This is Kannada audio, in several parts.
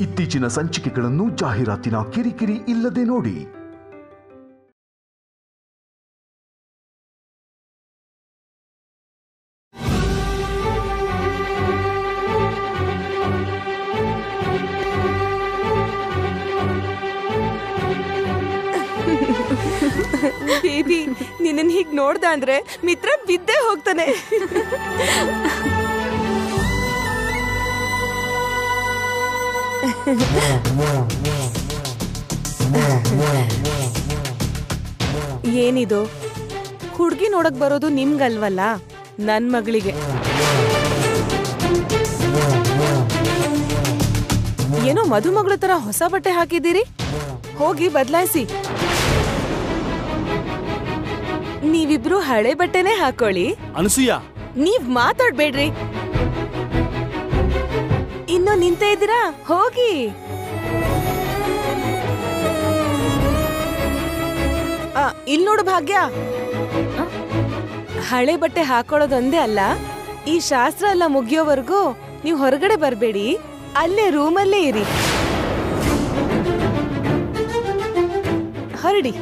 ಇತ್ತೀಚಿನ ಸಂಚಿಕೆಗಳನ್ನು ಜಾಹೀರಾತಿನ ಕಿರಿಕಿರಿ ಇಲ್ಲದೆ ನೋಡಿ. ಬೇಬಿ, ನಿನ್ನ ಹೀಗ್ ನೋಡ್ದ ಅಂದ್ರೆ ಮಿತ್ರ ಬಿದ್ದೇ ಹೋಗ್ತಾನೆ. ಏನಿದು? ಹುಡ್ಗಿ ನೋಡಕ್ ಬರೋದು ನಿಮ್ಗಲ್ವಲ್ಲ, ನನ್ ಮಗಳಿಗೆ. ಏನೋ ಮದುಮಗಳ ತರ ಹೊಸ ಬಟ್ಟೆ ಹಾಕಿದ್ದೀರಿ, ಹೋಗಿ ಬದಲಾಯಿಸಿ. ನೀವಿಬ್ರು ಹಳೆ ಬಟ್ಟೆನೆ ಹಾಕೊಳ್ಳಿ. ಅನಸೂಯ, ನೀವ್ ಮಾತಾಡ್ಬೇಡ್ರಿ. ಇನ್ನು ನಿಂತೇ ಇದ್ದೀರಾ? ಹೋಗಿ. ಇಲ್ ನೋಡು ಭಾಗ್ಯ, ಹಳೆ ಬಟ್ಟೆ ಹಾಕೊಳ್ಳೋದೊಂದೇ ಅಲ್ಲ, ಈ ಶಾಸ್ತ್ರ ಎಲ್ಲ ಮುಗಿಯೋವರೆಗೂ ನೀವು ಹೊರಗಡೆ ಬರ್ಬೇಡಿ, ಅಲ್ಲೇ ರೂಮಲ್ಲೇ ಇರಿ. ಹೊರಡಿ.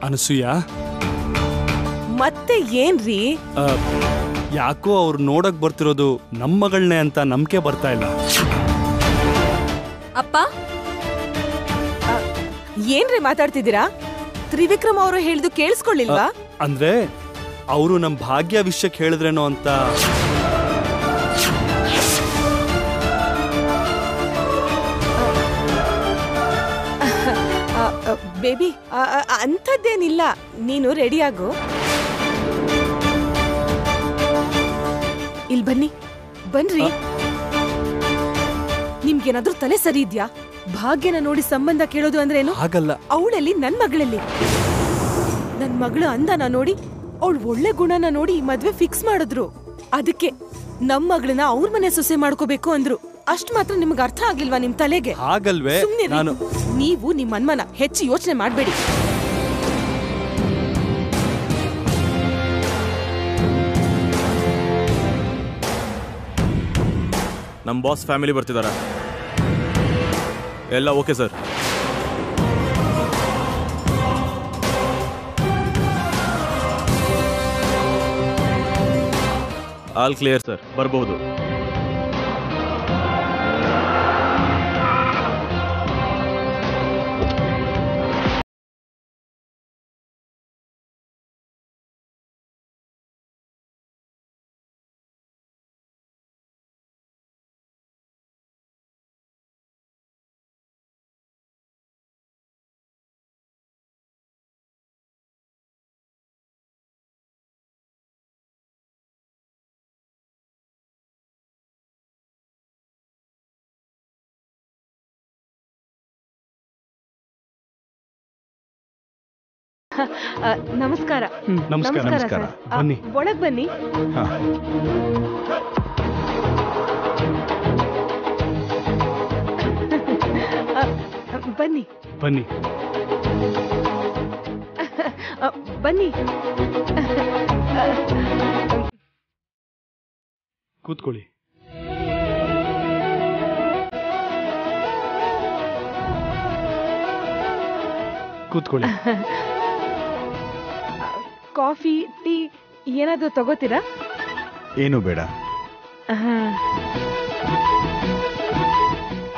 ಅನಸೂಯ, ಮತ್ತೆ ಏನ್ರಿ? ಯಾಕೋ ಅವ್ರು ನೋಡಕ್ ಬರ್ತಿರೋದು ನಮ್ಮ ಮಗಳನ್ನೇ ಅಂತ ನಂಬಿಕೆ ಬರ್ತಾ ಇಲ್ಲ. ಅಪ್ಪ, ಏನ್ರಿ ಮಾತಾಡ್ತಿದ್ದೀರಾ? ತ್ರಿವಿಕ್ರಮ್ ಅವರು ಹೇಳಿದ್ದು ಕೇಳಿಸ್ಕೊಳ್ಳಿಲ್ವಾ? ಅಂದ್ರೆ ಅವರು ನಮ್ ಭಾಗ್ಯ ವಿಷಯಕ್ಕೆ ಹೇಳಿದ್ರೇನೋ ಅಂತ. ಬೇಬಿ, ಅಂಥದ್ದೇನಿಲ್ಲ, ನೀನು ರೆಡಿ ಆಗು. ಇಲ್ಲಿ ಬನ್ನಿ, ಬನ್ರಿ. ನಿಮ್ಗೇನಾದ್ರೂ ತಲೆ ಸರಿ ಇದ್ಯಾ? ಭಾಗ್ಯನ ನೋಡಿ ಸಂಬಂಧ ಕೇಳೋದು ಅಂದ್ರೆ ಏನು? ಹಾಗಲ್ಲ. ಅವಳಲ್ಲಿ ನನ್ ಮಗಳಲ್ಲಿ. ನನ್ ಮಗಳು ಅಂದನ ನೋಡಿ, ಅವಳು ಒಳ್ಳೆ ಗುಣನ ನೋಡಿ ಮದ್ವೆ ಫಿಕ್ಸ್ ಮಾಡಿದ್ರು. ಅದಕ್ಕೆ ನಮ್ ಮಗಳನ್ನ ಅವ್ರ ಮನೆ ಸೊಸೆ ಮಾಡ್ಕೋಬೇಕು ಅಂದ್ರು. ಅಷ್ಟ್ ಮಾತ್ರ ನಿಮ್ಗೆ ಅರ್ಥ ಆಗ್ಲಿಲ್ವಾ ನಿಮ್ ತಲೆಗೆ? ಹಾಗಲ್ವೇ. ನೀವು ನಿಮ್ ಮನ್ಮನ ಹೆಚ್ಚು ಯೋಚನೆ ಮಾಡ್ಬೇಡಿ. ನಮ್ ಬಾಸ್ ಫ್ಯಾಮಿಲಿ ಬರ್ತಿದಾರ. ಎಲ್ಲ okay sir? All clear sir, ಬರ್ಬಹುದು. ನಮಸ್ಕಾರ. ನಮಸ್ಕಾರ. ಬನ್ನಿ, ಒಳಗ್ ಬನ್ನಿ. ಬನ್ನಿ ಬನ್ನಿ ಬನ್ನಿ. ಕೂತ್ಕೊಳ್ಳಿ. ಕೂತ್ಕೊಳ್ಳಿ. ಕಾಫಿ, ಟೀ ಏನಾದ್ರೂ ತಗೋತೀರಾ? ಏನು ಬೇಡ.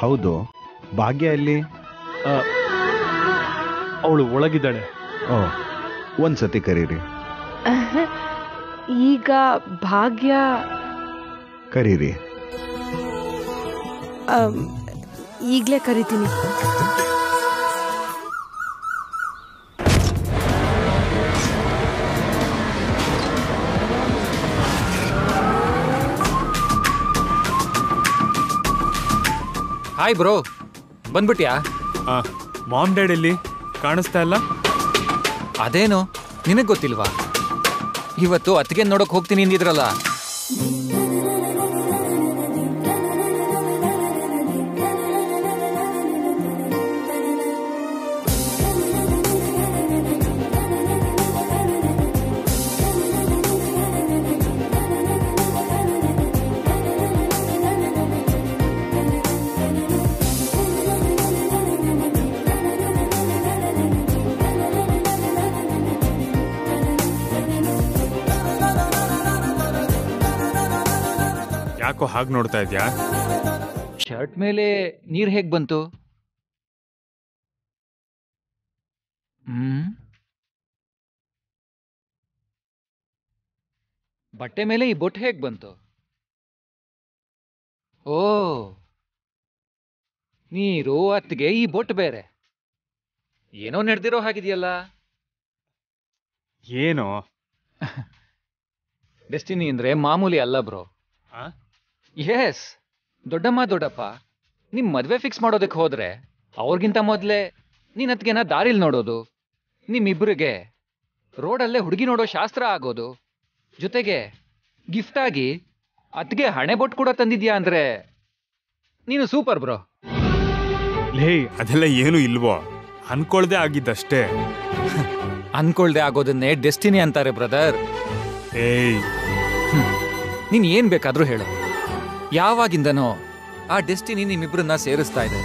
ಹೌದು, ಭಾಗ್ಯ ಎಲ್ಲಿ? ಅವಳು ಒಳಗಿದ್ದಾಳೆ. ಓ, ಒಂದ್ಸತಿ ಕರೀರಿ. ಈಗ ಭಾಗ್ಯ ಕರೀರಿ. ಈಗ್ಲೇ ಕರಿತೀನಿ. ಹಾಯ್ ಬ್ರೋ, ಬಂದ್ಬಿಟ್ಯಾ? ಮಾಮ್ ಡ್ಯಾಡ್ ಎಲ್ಲಿ? ಕಾಣಿಸ್ತಾ ಇಲ್ಲ. ಅದೇನು ನಿನಗೆ ಗೊತ್ತಿಲ್ವಾ? ಇವತ್ತು ಅತ್ತಿಗೆ ನೋಡಕ್ ಹೋಗ್ತೀನಿ ಅಂದಿದ್ರಲ್ಲ. ಯಾಕೋ ಹಾಗೆ ನೋಡ್ತಾ ಇದ್ಯಾ? ಶರ್ಟ್ ಮೇಲೆ ನೀರ್ ಹೇಗ್ ಬಂತು? ಬಟ್ಟೆ ಮೇಲೆ ಈ ಬೊಟ್ಟು ಹೇಗ್ ಬಂತು? ಓ, ನೀರು ಅತ್ತಿಗೆ ಈ ಬೊಟ್ಟು ಬೇರೆ. ಏನೋ ನಡೆದಿರೋ ಹಾಗಿದೆಯಲ್ಲ. ಏನೋ ಡೆಸ್ಟಿನಿ ಅಂದ್ರೆ ಮಾಮೂಲಿ ಅಲ್ಲ ಬ್ರೋ. ಎಸ್, ದೊಡ್ಡಮ್ಮ ದೊಡ್ಡಪ್ಪ ನಿಮ್ ಮದ್ವೆ ಫಿಕ್ಸ್ ಮಾಡೋದಕ್ಕೆ ಹೋದ್ರೆ ಅವ್ರಿಗಿಂತ ಮೊದ್ಲೇ ನೀನ್ ಅತ್ಗೆನ ದಾರಿಲ್ ನೋಡೋದು, ನಿಮ್ಮಿಬ್ರಿಗೆ ರೋಡಲ್ಲೇ ಹುಡುಗಿ ನೋಡೋ ಶಾಸ್ತ್ರ ಆಗೋದು, ಜೊತೆಗೆ ಗಿಫ್ಟ್ ಆಗಿ ಅತ್ಗೆ ಹಣೆ ಬೊಟ್ಟು ಕೂಡ ತಂದಿದ್ಯಾ ಅಂದ್ರೆ ನೀನು ಸೂಪರ್ ಬ್ರೋ. ಲೇ, ಅದೆಲ್ಲ ಏನು ಇಲ್ವೋ, ಅನ್ಕೊಳ್ದೆ ಆಗಿದ್ದಷ್ಟೇ. ಅನ್ಕೊಳ್ದೆ ಆಗೋದನ್ನೇ ಡೆಸ್ಟಿನಿ ಅಂತಾರೆ ಬ್ರದರ್. ಏಯ್, ನೀನ್ ಏನ್ ಬೇಕಾದ್ರೂ ಹೇಳು. ಯಾವಾಗಿಂದನೋ ಆ ಡೆಸ್ಟಿನಿ ನಿಮ್ಮಿಬ್ರನ್ನ ಸೇರಿಸ್ತಾ ಇದೆ.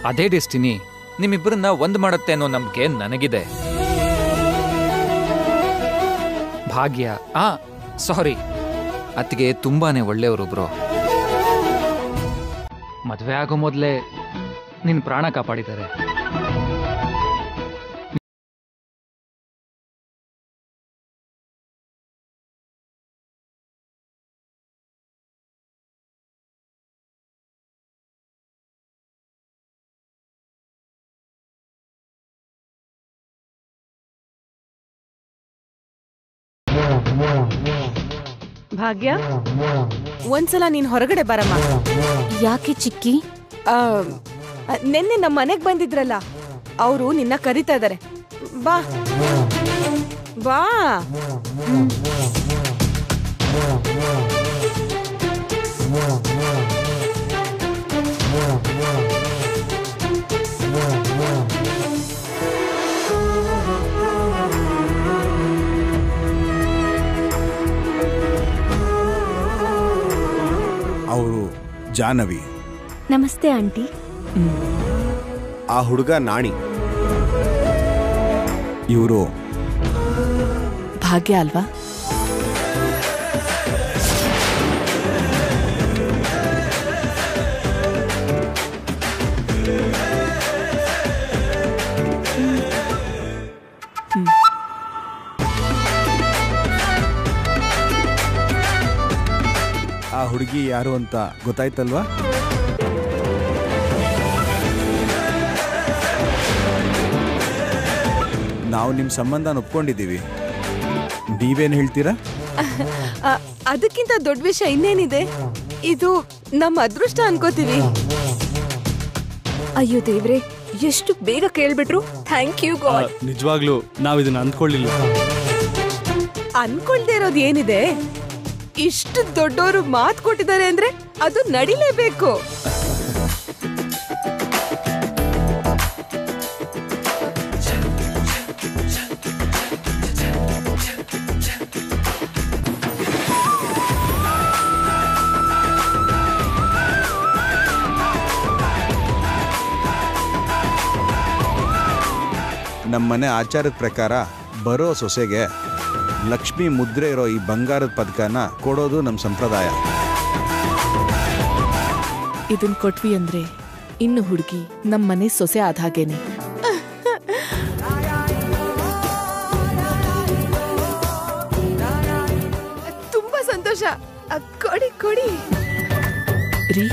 ಅದೇ ಡೆಸ್ಟಿನಿ ನಿಮ್ಮಿಬ್ರನ್ನ ಒಂದ್ ಮಾಡುತ್ತೆ ಅನ್ನೋ ನಂಬಿಕೆ ನನಗಿದೆ. ಭಾಗ್ಯ, ಸಾರಿ, ಅತ್ತಿಗೆ ತುಂಬಾನೇ ಒಳ್ಳೆಯವರು ಬ್ರೋ. ಮದ್ವೆ ಆಗೋ ಮೊದ್ಲೇ ನಿನ್ ಪ್ರಾಣ ಕಾಪಾಡಿದ್ದಾರೆ. ಭಾಗ್ಯ, ಒಂದ್ಸಲ ನೀನ್ ಹೊರಗಡೆ ಬರಮ್ಮ. ಯಾಕೆ ಚಿಕ್ಕಿ? ನೆನ್ನೆ ನಮ್ಮ ಮನೆಗ್ ಬಂದಿದ್ರಲ್ಲ, ಅವರು ನಿನ್ನ ಕರಿತಾ ಇದಾರೆ. ಬಾ ಬಾ. ಅವರು ಜಾಹ್ನವಿ. ನಮಸ್ತೆ ಆಂಟಿ. ಆ ಹುಡುಗ ನಾಣಿ. ಇವರು ಭಾಗ್ಯ ಅಲ್ವಾ? ಆ ಹುಡುಗಿ ಯಾರು ಅಂತ ಗೊತ್ತಾಯ್ತಲ್ವಾ? ನಾವು ನಿಮ್ಮ ಸಂಬಂಧ ಒಪ್ಕೊಂಡಿದ್ದೀವಿ. ನೀವೇನು ಹೇಳ್ತೀರಾ? ಅದಕ್ಕಿಂತ ದೊಡ್ಡ ವಿಷಯ ಇನ್ನೇನಿದೆ? ಇದು ನಮ್ಮ ಅದೃಷ್ಟ ಅನ್ಕೋತೀವಿ. ಅಯ್ಯೋ ದೇವ್ರೆ, ಎಷ್ಟು ಬೇಗ ಕೇಳ್ಬಿಟ್ರು. Thank you god. ನಿಜವಾಗ್ಲೂ ನಾವ್ ಇದನ್ನ ಅಂದ್ಕೊಳ್ಳಿಲ್ಲ. ಅನ್ಕೊಳ್ದೇ ಇರೋದು ಏನಿದೆ? ಇಷ್ಟು ದೊಡ್ಡವರು ಮಾತು ಕೊಟ್ಟಿದ್ದಾರೆ ಅಂದ್ರೆ ಅದು ನಡಿಲೇಬೇಕು. ನಮ್ಮನೆ ಆಚಾರದ ಪ್ರಕಾರ ಬರೋ ಸೊಸೆಗೆ ಲಕ್ಷ್ಮಿ ಮುದ್ರೆ ಇರೋ ಈ ಬಂಗಾರದ ಪದಕನ ಕೊಡೋದು ನಮ್ಮ ಸಂಪ್ರದಾಯ. ಇದನ್ ಕೊಟ್ವಿ ಅಂದ್ರೆ ಇನ್ನು ಹುಡುಗಿ ನಮ್ಮನೆ ಸೊಸೆ ಆದ ಹಾಗೇನೆ. ತುಂಬಾ ಸಂತೋಷ. ಕೊಡಿ ಕೊಡಿ ರೀ.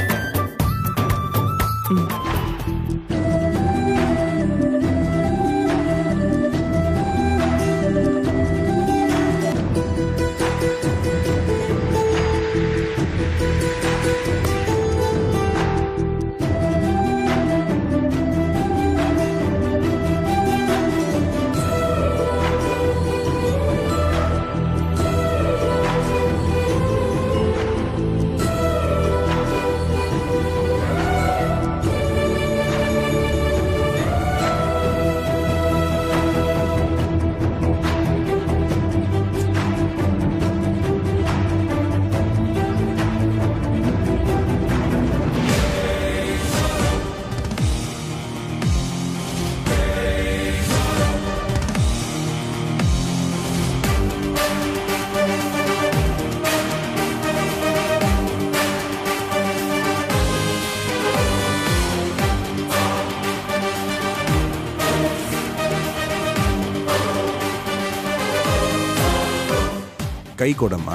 ಕೈ ಕೊಡಮ್ಮ.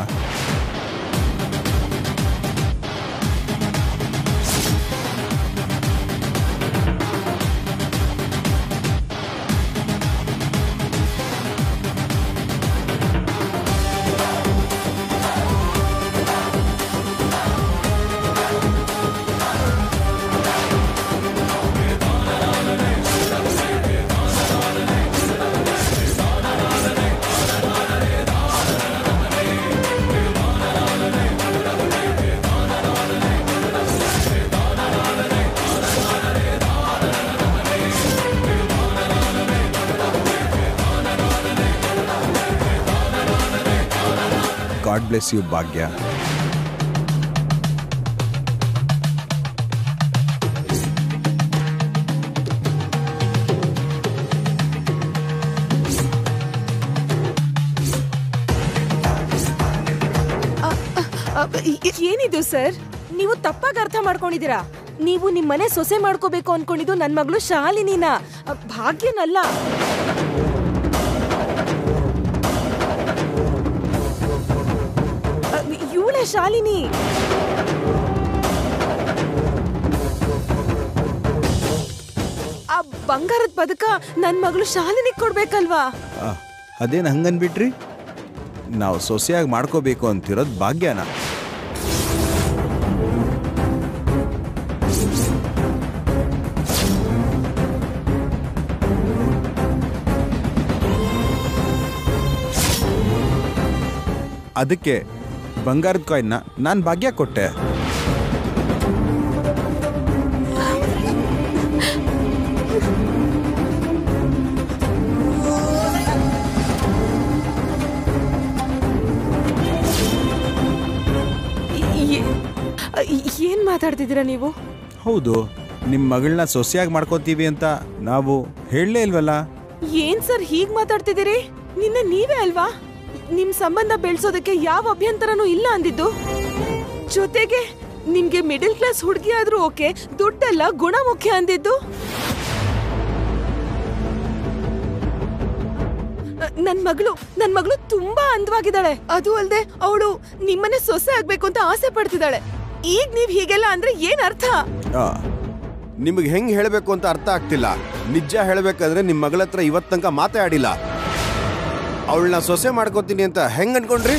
God bless you, ಭಾಗ್ಯ. ಏನಿದು ಸರ್? ನೀವು ತಪ್ಪಾಗಿ ಅರ್ಥ ಮಾಡ್ಕೊಂಡಿದ್ದೀರಾ. ನೀವು ನಿಮ್ ಮನೆ ಸೊಸೆ ಮಾಡ್ಕೋಬೇಕು ಅನ್ಕೊಂಡಿದ್ದು ನನ್ ಮಗಳು ಶಾಲಿನಿನ, ಭಾಗ್ಯನಲ್ಲ. ಇವಳೇ ಶಾಲಿನಿ. ಆ ಬಂಗಾರದ ಪದಕ ನನ್ ಮಗಳು ಶಾಲಿನಿ ಕೊಡ್ಬೇಕಲ್ವಾ? ಅದೇನು ಹಂಗನ್ಬಿಟ್ರಿ? ನಾವು ಸೊಸೆಯಾಗಿ ಮಾಡ್ಕೋಬೇಕು ಅಂತಿರೋದು ಭಾಗ್ಯನ. ಅದಕ್ಕೆ ಬಂಗಾರದ ಕಾಯಿನ್ನ ನಾನು ಭಾಗ್ಯ ಕೊಟ್ಟೆ. ಏನ್ ಮಾತಾಡ್ತಿದ್ದೀರಾ ನೀವು? ಹೌದು, ನಿಮ್ಮ ಮಗಳನ್ನ ಸೊಸೆಯಾಗಿ ಮಾಡ್ಕೋತೀವಿ ಅಂತ ನಾವು ಹೇಳಲೇ ಇಲ್ವಲ್ಲ. ಏನ್ ಸರ್ ಹೀಗ್ ಮಾತಾಡ್ತಿದ್ದೀರಿ? ನಿನ್ನೆ ನೀವೇ ಅಲ್ವಾ ನಿಮ್ ಸಂಬಂಧ ಬೆಳ್ಸೋದಕ್ಕೆ ಯಾವ ಅಭ್ಯಂತರನೂ ಇಲ್ಲ ಅಂದಿದ್ದು? ಜೊತೆಗೆ ನಿಮ್ಗೆ ಮಿಡಿಲ್ ಕ್ಲಾಸ್ ಹುಡುಗಿ ಆದ್ರೂ ಓಕೆ, ದುಡ್ಡಲ್ಲ ಗುಣ ಮುಖ್ಯ ಅಂದಿದ್ದು. ನನ್ ಮಗಳು ತುಂಬಾ ಅಂದವಾಗಿದ್ದಾಳೆ. ಅದು ಅಲ್ದೆ ಅವಳು ನಿಮ್ಮನೆ ಸೊಸೆ ಆಗ್ಬೇಕು ಅಂತ ಆಸೆ ಪಡ್ತಿದ್ದಾಳೆ. ಈಗ ನೀವ್ ಹೀಗೆಲ್ಲ ಅಂದ್ರೆ ಏನ್ ಅರ್ಥ? ನಿಮಗೆ ಹೆಂಗ್ ಹೇಳಬೇಕು ಅಂತ ಅರ್ಥ ಆಗ್ತಿಲ್ಲ. ನಿಜ ಹೇಳಬೇಕಾದ್ರೆ ನಿಮ್ಮ ಮಗಳ ಹತ್ರ ಇವತ್ತು ತನಕ ಮಾತಾಡಿಲ್ಲ. ಅವಳನ್ನ ಸೊಸೆ ಮಾಡ್ಕೋತೀನಿ ಅಂತ ಹೆಂಗ್ ಅನ್ಕೊಂಡ್ರಿ?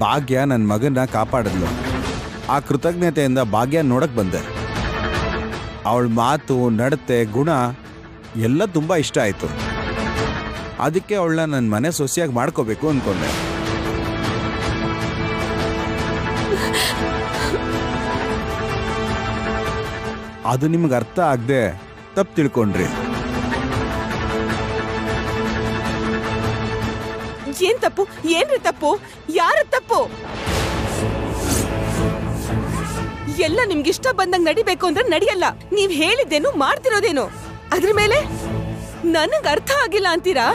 ಭಾಗ್ಯ ನನ್ನ ಮಗನ ಕಾಪಾಡಿದ್ಲು. ಆ ಕೃತಜ್ಞತೆಯಿಂದ ಭಾಗ್ಯ ನೋಡಕ್ ಬಂದೆ. ಅವಳ ಮಾತು, ನಡತೆ, ಗುಣ ಎಲ್ಲ ತುಂಬಾ ಇಷ್ಟ ಆಯ್ತು. ಅದಕ್ಕೆ ಅವಳನ್ನ ನನ್ನ ಮನೆ ಸೊಸೆಯಾಗಿ ಮಾಡ್ಕೋಬೇಕು ಅನ್ಕೊಂಡೆ. ಅದು ನಿಮ್ಗೆ ಅರ್ಥ ಆಗದೆ ತಪ್ಪು ತಿಳ್ಕೊಂಡ್ರಿ. ಏನ್ ತಪ್ಪು? ಏನ್ರಿ ತಪ್ಪು? ಯಾರ ತಪ್ಪು? ಎಲ್ಲ ನಿಮ್ಗಿಷ್ಟ ಬಂದಂಗ್ ನಡಿಬೇಕು ಅಂದ್ರೆ ನಡಿಯಲ್ಲ. ನೀವ್ ಹೇಳಿದ್ದೇನು ಮಾಡ್ತಿರೋದೇನು? ಅದ್ರ ಮೇಲೆ ನನಗ್ ಅರ್ಥ ಆಗಿಲ್ಲ ಅಂತೀರಾ?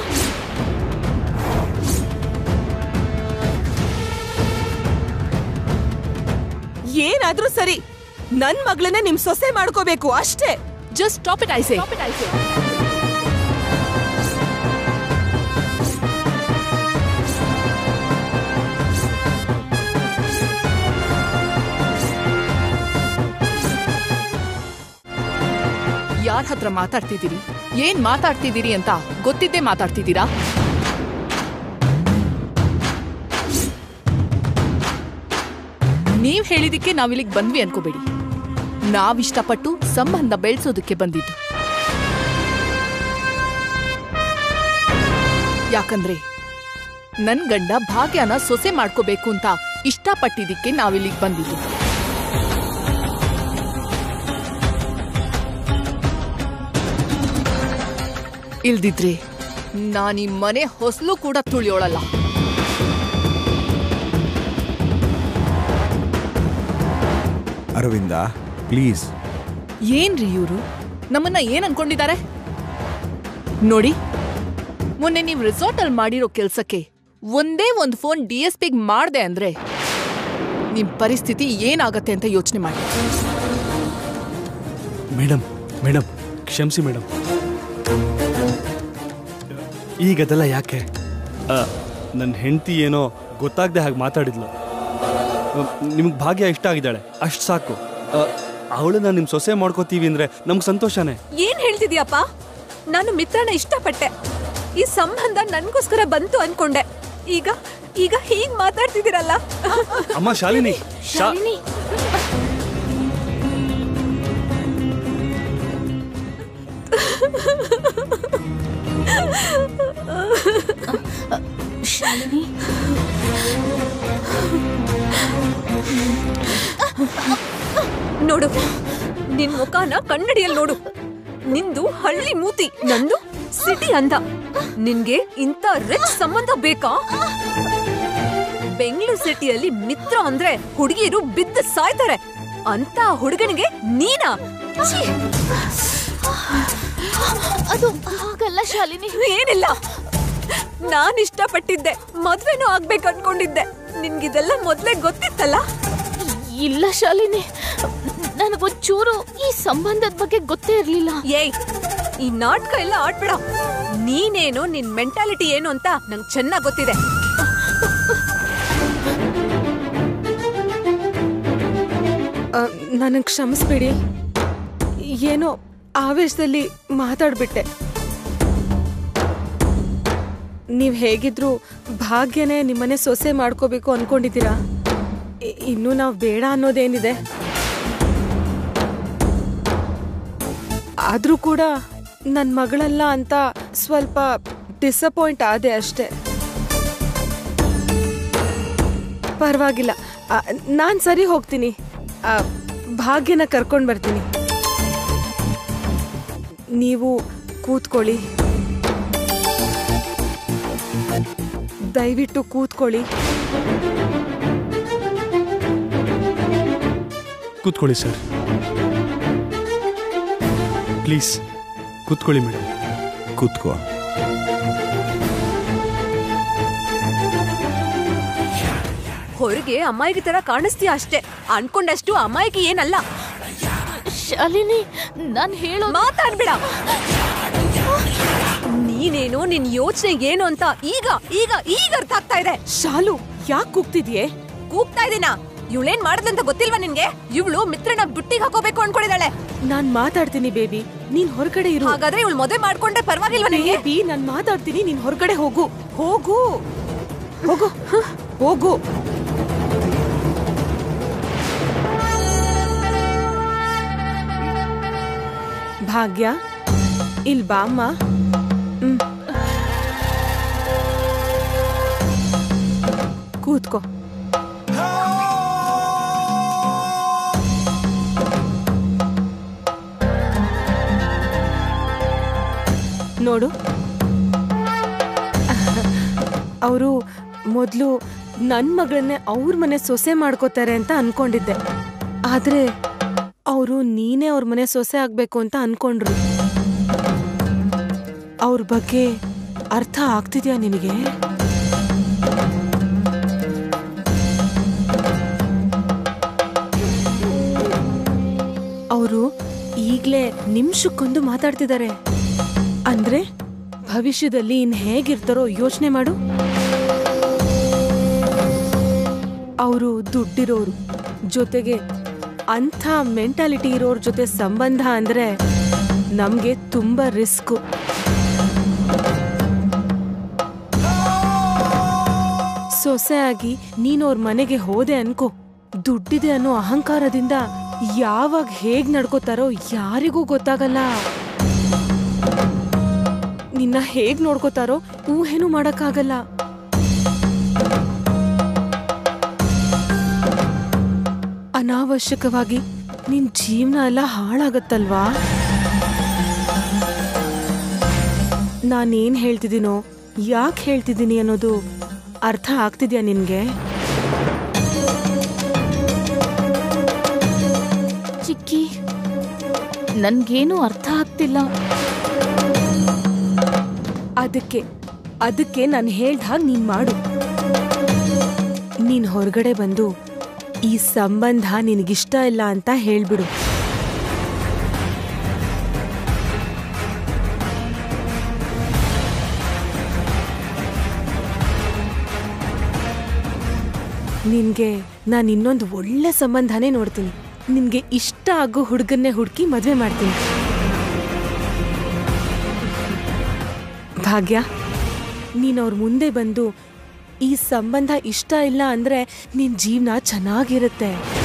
ಏನಾದ್ರೂ ಸರಿ, ನನ್ ಮಗಳನ್ನ ನಿಮ್ ಸೊಸೆ ಮಾಡ್ಕೋಬೇಕು ಅಷ್ಟೇ. Just stop it I say. ಯಾರ ಹತ್ರ ಮಾತಾಡ್ತಿದ್ದೀರಿ? ಏನ್ ಮಾತಾಡ್ತಿದ್ದೀರಿ ಅಂತ ಗೊತ್ತಿದ್ದೇ ಮಾತಾಡ್ತಿದ್ದೀರಾ? ನೀವ್ ಹೇಳಿದಕ್ಕೆ ನಾವಿಲ್ಲಿಗೆ ಬಂದ್ವಿ ಅನ್ಕೋಬೇಡಿ. ನಾವಿಷ್ಟಪಟ್ಟು ಸಂಬಂಧ ಬೆಳೆಸೋದಕ್ಕೆ ಬಂದಿದ್ದು. ಯಾಕಂದ್ರೆ ನನ್ ಗಂಡ ಭಾಗ್ಯನ ಸೊಸೆ ಮಾಡ್ಕೋಬೇಕು ಅಂತ ಇಷ್ಟಪಟ್ಟಿದ್ದಕ್ಕೆ ನಾವಿಲ್ಲಿಗೆ ಬಂದಿದ್ದು. ಇಲ್ದಿದ್ರೆ ನಾನೀ ಮನೆ ಹೊಸಲು ಕೂಡ ತುಳಿಯೋಳಲ್ಲ. ಅರವಿಂದ, ಪ್ಲೀಸ್. ಏನ್ರಿ ಇವ್ರು ನಮ್ಮನ್ನ ಏನ್ ಅನ್ಕೊಂಡಿದ್ದಾರೆ ನೋಡಿ. ಮೊನ್ನೆ ನೀವು ರೆಸಾರ್ಟ್ ಅಲ್ಲಿ ಮಾಡಿರೋ ಕೆಲ್ಸಕ್ಕೆ ಒಂದೇ ಒಂದು ಫೋನ್ DSPಗೆ ಮಾಡ್ದೆ ಅಂದ್ರೆ ನಿಮ್ ಪರಿಸ್ಥಿತಿ ಏನಾಗತ್ತೆ ಅಂತ ಯೋಚನೆ ಮಾಡಿ. ಮೇಡಮ್ ಮೇಡಮ್ ಕ್ಷಮಿಸಿ ಮೇಡಮ್. ಈಗದೆಲ್ಲ ಯಾಕೆ? ನನ್ನ ಹೆಂಡತಿ ಏನೋ ಗೊತ್ತಾಗದೆ ಹಾಗೆ ಮಾತಾಡಿದ್ಲು. ನಿಮ್ಗೆ ಭಾಗ್ಯ ಇಷ್ಟ ಆಗಿದ್ದಾಳೆ, ಅಷ್ಟು ಸಾಕು. ಅವಳನ್ನ ನಿಮ್ಮ ಸೊಸೆ ಮಾಡ್ಕೋತೀವಿ ಅಂದರೆ ನಮ್ಗೆ ಸಂತೋಷನೇ. ಏನ್ ಹೇಳ್ತಿದ್ಯಪ್ಪ? ನಾನು ಮಿತ್ರನ ಇಷ್ಟಪಟ್ಟೆ, ಈ ಸಂಬಂಧ ನನ್ಗೋಸ್ಕರ ಬಂತು ಅನ್ಕೊಂಡೆ. ಈಗ ಈಗ ಹೀಗ್ ಮಾತಾಡ್ತಿದ್ದೀರಲ್ಲ. ಅಮ್ಮ ಶಾಲಿನಿ, ಶಾಲಿನಿ, ಶಾಲಿನಿ, ನೋಡು, ನಿನ್ ಮುಖನ ಕನ್ನಡಿಯಲ್ಲಿ ನೋಡು. ನಿಂದು ಹಳ್ಳಿ ಮೂತಿ, ನಂದು ಸಿಟಿ ಅಂದ. ನಿನ್ಗೆ ಇಂಥ ರಿಚ್ ಸಂಬಂಧ ಬೇಕಾ? ಬೆಂಗಳೂರು ಸಿಟಿಯಲ್ಲಿ ಮಿತ್ರ ಅಂದ್ರೆ ಹುಡುಗಿಯರು ಬಿದ್ದು ಸಾಯ್ತಾರೆ. ಅಂತ ಹುಡುಗನಿಗೆ ನೀನಾ? ಅದು ಹಾಗಲ್ಲ ಶಾಲಿನಿ. ಏನಿಲ್ಲ, ನಾನ್ ಇಷ್ಟಪಟ್ಟಿದ್ದೆ, ಮದ್ವೆನೂ ಆಗ್ಬೇಕು ಅನ್ಕೊಂಡಿದ್ದೆ. ನಿನ್ಗಿದೆಲ್ಲ ಮೊದ್ಲೇ ಗೊತ್ತಿತ್ತಲ್ಲ? ಇಲ್ಲ ಶಾಲಿನಿ, ನನಗೊಂಚೂರು ಈ ಸಂಬಂಧದ ಬಗ್ಗೆ ಗೊತ್ತೇ ಇರ್ಲಿಲ್ಲ. ಏಯ್, ಈ ನಾಟಕ ಎಲ್ಲ ಆಡ್ಬೇಡ. ನೀನೇನು, ನಿನ್ ಮೆಂಟಾಲಿಟಿ ಏನು ಅಂತ ನಂಗೆ ಚೆನ್ನಾಗ್ ಗೊತ್ತಿದೆ. ನನಗೆ ಕ್ಷಮಿಸ್ಬೇಡಿ, ಏನೋ ಆವೇಶದಲ್ಲಿ ಮಾತಾಡ್ಬಿಟ್ಟೆ. ನೀವು ಹೇಗಿದ್ರು ಭಾಗ್ಯನೇ ನಿಮ್ಮನೆ ಸೊಸೆ ಮಾಡ್ಕೋಬೇಕು ಅನ್ಕೊಂಡಿದ್ದೀರಾ. ಇನ್ನು ನಾವು ಬೇಡ ಅನ್ನೋದೇನಿದೆ. ಆದ್ರೂ ಕೂಡ ನನ್ನ ಮಗಳಲ್ಲ ಅಂತ ಸ್ವಲ್ಪ ಡಿಸಪಾಯಿಂಟ್ ಆದೆ ಅಷ್ಟೆ. ಪರವಾಗಿಲ್ಲ, ನಾನು ಸರಿ ಹೋಗ್ತೀನಿ. ಭಾಗ್ಯನ ಕರ್ಕೊಂಡು ಬರ್ತೀನಿ. ನೀವು ಕೂತ್ಕೊಳ್ಳಿ, ದಯವಿಟ್ಟು ಕೂತ್ಕೊಳ್ಳಿ. ಕೂತ್ಕೊಳ್ಳಿ ಸರ್, ಪ್ಲೀಸ್ ಕೂತ್ಕೊಳ್ಳಿ ಮೇಡಮ್. ಕೂತ್ಕೋ. ಹೊರಗೆ ಅಮ್ಮಾಯಿಗೆ ತರ ಕಾಣಿಸ್ತೀಯ ಅಷ್ಟೇ, ಅನ್ಕೊಂಡಷ್ಟು ಅಮ್ಮಾಯಿಗೆ ಏನಲ್ಲ. ಶಾಲಿನಿ, ನಾನು ಹೇಳೋ ಮಾತಾಡ್ಬೇಡ. ನೀನೇನು, ನಿನ್ ಯೋಚನೆ ಏನು ಅಂತ ಈಗ ಈಗ ಈಗ ಅರ್ಥ ಆಗ್ತಾ ಇದೆ. ಶಾಲು, ಯಾಕೆ ಕೂಗ್ತಿದ್ಯೆ? ಕೂಗ್ತಾ ಇದೀನಾ? ಇವಳೇನ್ ಮಾಡದಂತ ಗೊತ್ತಿಲ್ವಾ ನಿನ್ಗೆ? ಇವಳು ಮಿತ್ರನ ಬುಟ್ಟಿಗೆ ಹಾಕೋಬೇಕು ಅನ್ಕೊಂಡಿದ್ದಾಳೆ. ನಾನ್ ಮಾತಾಡ್ತೀನಿ ಬೇಬಿ, ನೀನ್ ಹೊರಗಡೆ ಇರು. ಹಾಗಾದ್ರೆ ಇವಳು ಮದುವೆ ಮಾಡ್ಕೊಂಡ್ರೆ ಪರವಾಗಿಲ್ವಾ ನಿನ್ಗೆ? ಬೇಬಿ, ನಾನ್ ಮಾತಾಡ್ತೀನಿ, ನೀನ್ ಹೊರಗಡೆ ಹೋಗು. ಹೋಗು ಹೋಗು ಹೋಗು. ಭಾಗ್ಯ, ಇಲ್ ಬಾಮ್ಮ. ಕೂತ್ಕೋ. ನೋಡು, ಅವರು ಮೊದಲು ನನ್ನ ಮಗಳನ್ನೇ ಅವ್ರ ಮನೆ ಸೊಸೆ ಮಾಡ್ಕೋತಾರೆ ಅಂತ ಅನ್ಕೊಂಡಿದ್ದೆ. ಆದ್ರೆ ಅವರು ನೀನೇ ಅವ್ರ ಮನೆ ಸೊಸೆ ಆಗ್ಬೇಕು ಅಂತ ಅನ್ಕೊಂಡ್ರು. ಅವ್ರ ಬಗ್ಗೆ ಅರ್ಥ ಆಗ್ತಿದ್ಯಾ ನಿನಗೆ? ಅವರು ಈಗ್ಲೇ ನಿಮಿಷಕ್ಕೊಂದು ಮಾತಾಡ್ತಿದ್ದಾರೆ. ಅಂದ್ರೆ ಭವಿಷ್ಯದಲ್ಲಿ ಇನ್ ಹೇಗಿರ್ತಾರೋ ಯೋಚನೆ ಮಾಡು. ಅವರು ದುಡ್ಡಿರೋರು, ಜೊತೆಗೆ ಅಂಥ ಮೆಂಟಾಲಿಟಿ ಇರೋರ್ ಜೊತೆ ಸಂಬಂಧ ಅಂದ್ರೆ ನಮ್ಗೆ ತುಂಬಾ ರಿಸ್ಕು. ಸೊಸೆ ಆಗಿ ನೀನ್ ಅವ್ರ ಮನೆಗೆ ಹೋದೆ ಅನ್ಕೋ, ದುಡ್ಡಿದೆ ಅನ್ನೋ ಅಹಂಕಾರದಿಂದ ಯಾವಾಗ ಹೇಗ್ ನಡ್ಕೋತಾರೋ ಯಾರಿಗೂ ಗೊತ್ತಾಗಲ್ಲ. ನಿನ್ನ ಹೇಗ್ ನೋಡ್ಕೋತಾರೋ ಊಹೆನೂ ಮಾಡಕ್ಕಾಗಲ್ಲ. ಅನಾವಶ್ಯಕವಾಗಿ ನಿನ್ ಜೀವನ ಎಲ್ಲ ಹಾಳಾಗತ್ತಲ್ವಾ? ನಾನೇನ್ ಹೇಳ್ತಿದ್ದೀನೋ, ಯಾಕೆ ಹೇಳ್ತಿದ್ದೀನಿ ಅನ್ನೋದು ಅರ್ಥ ಆಗ್ತಿದ್ಯಾ ನಿನ್ಗೆ? ಚಿಕ್ಕಿ, ನನ್ಗೇನು ಅರ್ಥ ಆಗ್ತಿಲ್ಲ. ಅದಕ್ಕೆ ನಾನು ಹೇಳ್ದ ಹಾಗೆ ನೀನ್ ಮಾಡು. ನೀನ್ ಹೊರಗಡೆ ಬಂದು ಈ ಸಂಬಂಧ ನಿನಗಿಷ್ಟ ಇಲ್ಲ ಅಂತ ಹೇಳ್ಬಿಡು. ನಿನ್ಗೆ ನಾನು ಇನ್ನೊಂದು ಒಳ್ಳೆ ಸಂಬಂಧನೇ ನೋಡ್ತೀನಿ. ನಿನ್ಗೆ ಇಷ್ಟ ಆಗೋ ಹುಡುಗನ್ನೇ ಹುಡುಕಿ ಮದ್ವೆ ಮಾಡ್ತೀನಿ. ಭಾಗ್ಯ, ನೀನ್ ಅವ್ರ ಮುಂದೆ ಬಂದು ಈ ಸಂಬಂಧ ಇಷ್ಟ ಇಲ್ಲ ಅಂದ್ರೆ ನಿನ್ ಜೀವನ ಚೆನ್ನಾಗಿರುತ್ತೆ.